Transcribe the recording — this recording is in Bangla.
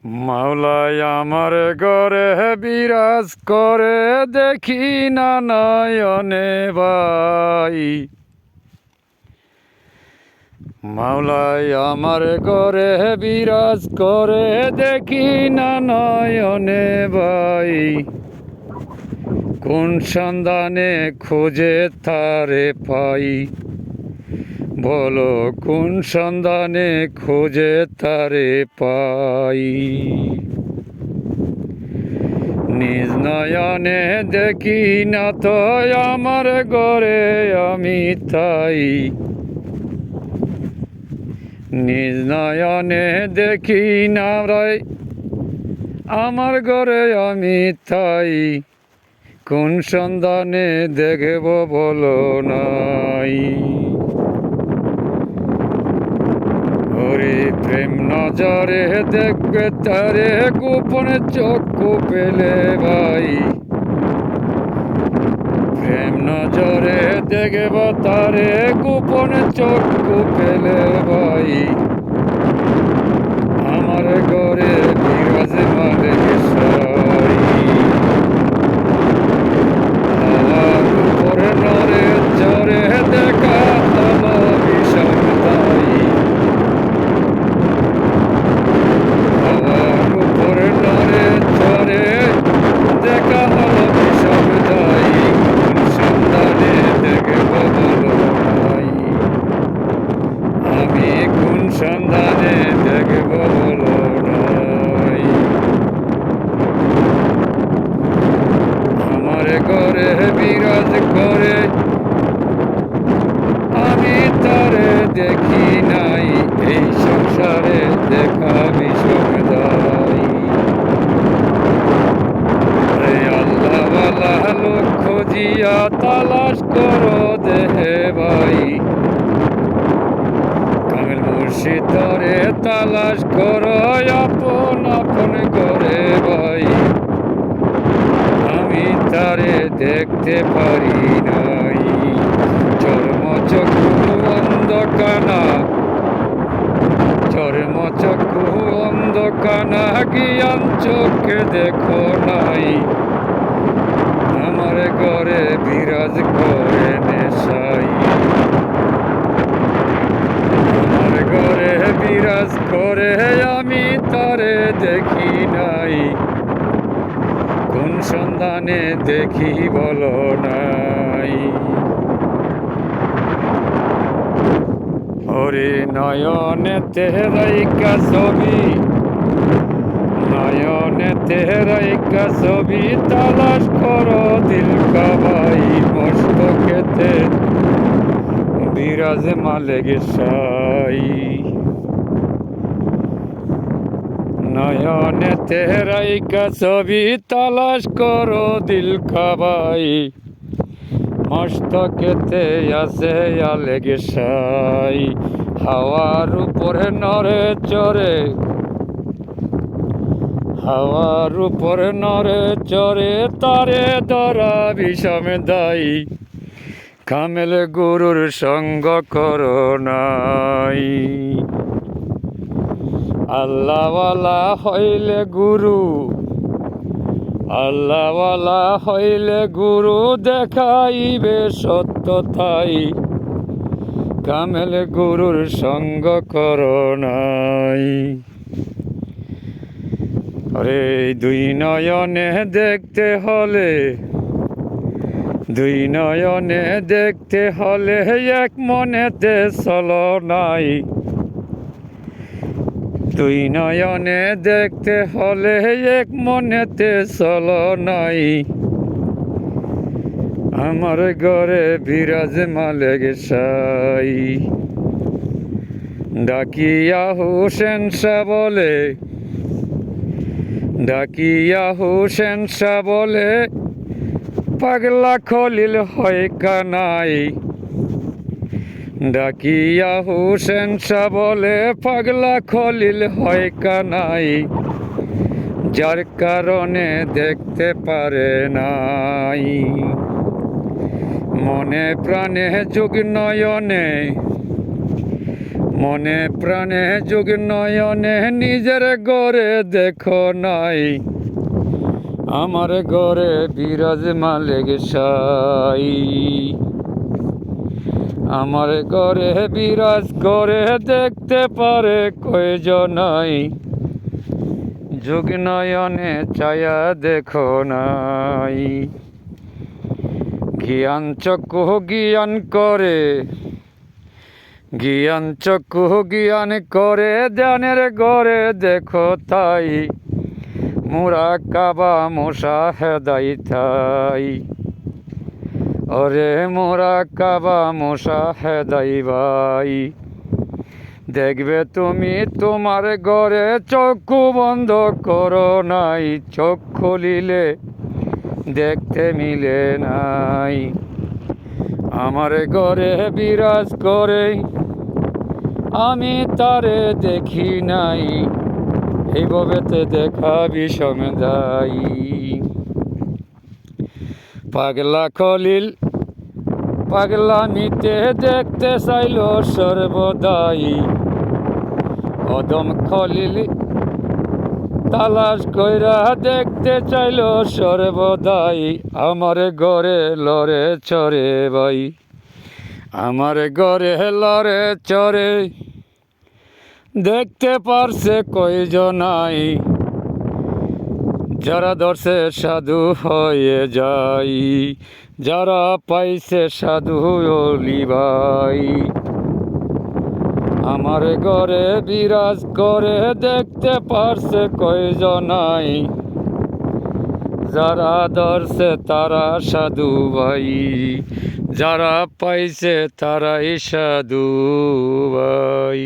মাওলাই আমার ঘরে বিরাজ করে দেখি না নয়নে ভাই। মাওলাই আমার ঘরে বিরাজ করে দেখি না নয়নে ভাই। কোন সন্ধানে খুঁজে তারে পাই, বলো কোন সন্ধানে খুঁজে তারে পাই। নিজ নয়নে দেখি না তো আমার ঘরে আমি তাই। নিজ নয়নে দেখি না রাই আমার ঘরে আমি তাই। কোন সন্ধানে দেখব বলো নাই। ওরে প্রেম নজরে দেখবে তারে গোপনে চক্ষু পেলে ভাই। প্রেম নজরে দেখব তারে গোপনে চক্ষু পেলে ভাই। আমার ঘরে বিরাজে মালিক সাই। আমার উপরে নরে চরে দেখা হলো বিষম তাই। আমার উপরে নরে চরে দেখা হলো বিষম তাই। কোন সন্ধানে দেখব বলো নাই। আমি কোন সন্ধানে দেখব বলো নাই। আমার ঘরে বিরাজ করে আমি তারে দেখি নাই। এই সংসারে দেখা বিষম দাই। আল্লাহ ওয়ালা লোক খুঁজিয়া তালাশ করো দেহে ভাই। কামেল মুর্শিদ তরে তালাশ করো আপন আপন করে ভাই। আমি তারে দেখতে পারি নাই। চর্ম চক্ষু অন্ধকানা, চর্ম চক্ষু অন্ধকানা জ্ঞান চোখে দেখো নাই। আমার ঘরে বিরাজ করে নেশাই। আমার ঘরে বিরাজ করে আমি তারে দেখি নাই। কোন সন্ধানে দেখি বলো নাই। ওরে নয়নে তেহরাইকা ছবি, নয়নে তেহরাইকা ছবি তালাশ করো দিল কাবাই। মস্তকেতে বিরাজে মালিক সাই। নয়নে তেহরাইকা ছবি তালাশ করো দিল কাবাই। মস্তকেতে আছে আলেগ সাই। হাওয়ার উপরে নরে চরে, হাওয়ার উপরে নরে চরে তারে ধরা বিষম দায়ী। কামেল গুরুর সঙ্গ করো নাই। আল্লাহওয়ালা হইলে গুরু, আল্লাহওয়ালা হইলে গুরু দেখাইবে সত্যতাই। কামেল গুরুর সঙ্গ করো নাই। আরে দুই নয়নে দেখতে হলে, দুই নয়নে দেখতে হলে এক মনেতে চলো নাই। দুই নয়নে দেখতে হলে এক মনেতে চলো নাই। আমার ঘরে বিরাজ মালিক সাই। ডাকিয়া হোসেন শাহ বলে, ডাকিয়া হোসেন শাহ বলে পাগলা খলিল হয় কানাই। ডাকিয়া হোসেন শাহ বলে পাগলা খলিল হয় কানাই। যার কারণে দেখতে পারে নাই। মনে প্রাণে যুগ নয়নে, মনে প্রাণে যোগ নয়নে নিজের গড়ে দেখো নাই, আমার গড়ে বিরাজ মালিক সাই। আমার গড়ে বিরাজ করে দেখতে পারে কয়জনাই, যোগ নয়নে ছায়া দেখো নাই। জ্ঞান চক্ষু জ্ঞান করে, জ্ঞান চক্ষু জ্ঞান করে ধ্যানের গড়ে দেখো তাই, মুরা কাবা মুশাহেদাই তাই। ওরে মোরা কাবা মুশাহেদাই ভাই, দেখবে তুমি তোমার ঘরে চক্ষু বন্ধ করো নাই, চোখ খুলিলে দেখতে মিলে নাই। আমার ঘরে বিরাজ করে আমি তারে দেখি নাই, এইভাবেতে দেখা বিষম দায়ী। পাগলা খলিল পাগলামিতে দেখতে চাইল সর্বদাই, অদম খলিল তালাশ কইরা দেখতে চাইল সর্বদাই। আমার ঘরে লড়ে চরে ভাই, আমার ঘরে লড়ে চরে দেখতে পারছে কয়জনাই, যারা ধরছে সাধু হয়ে যাই, যারা পাইছে সাধু অলি ভাই। আমার ঘরে বিরাজ করে দেখতে পারছে কয়জনাই, যারা ধরছে তারা সাধু ভাই, যারা পাইছে তারাই সাধু ভাই।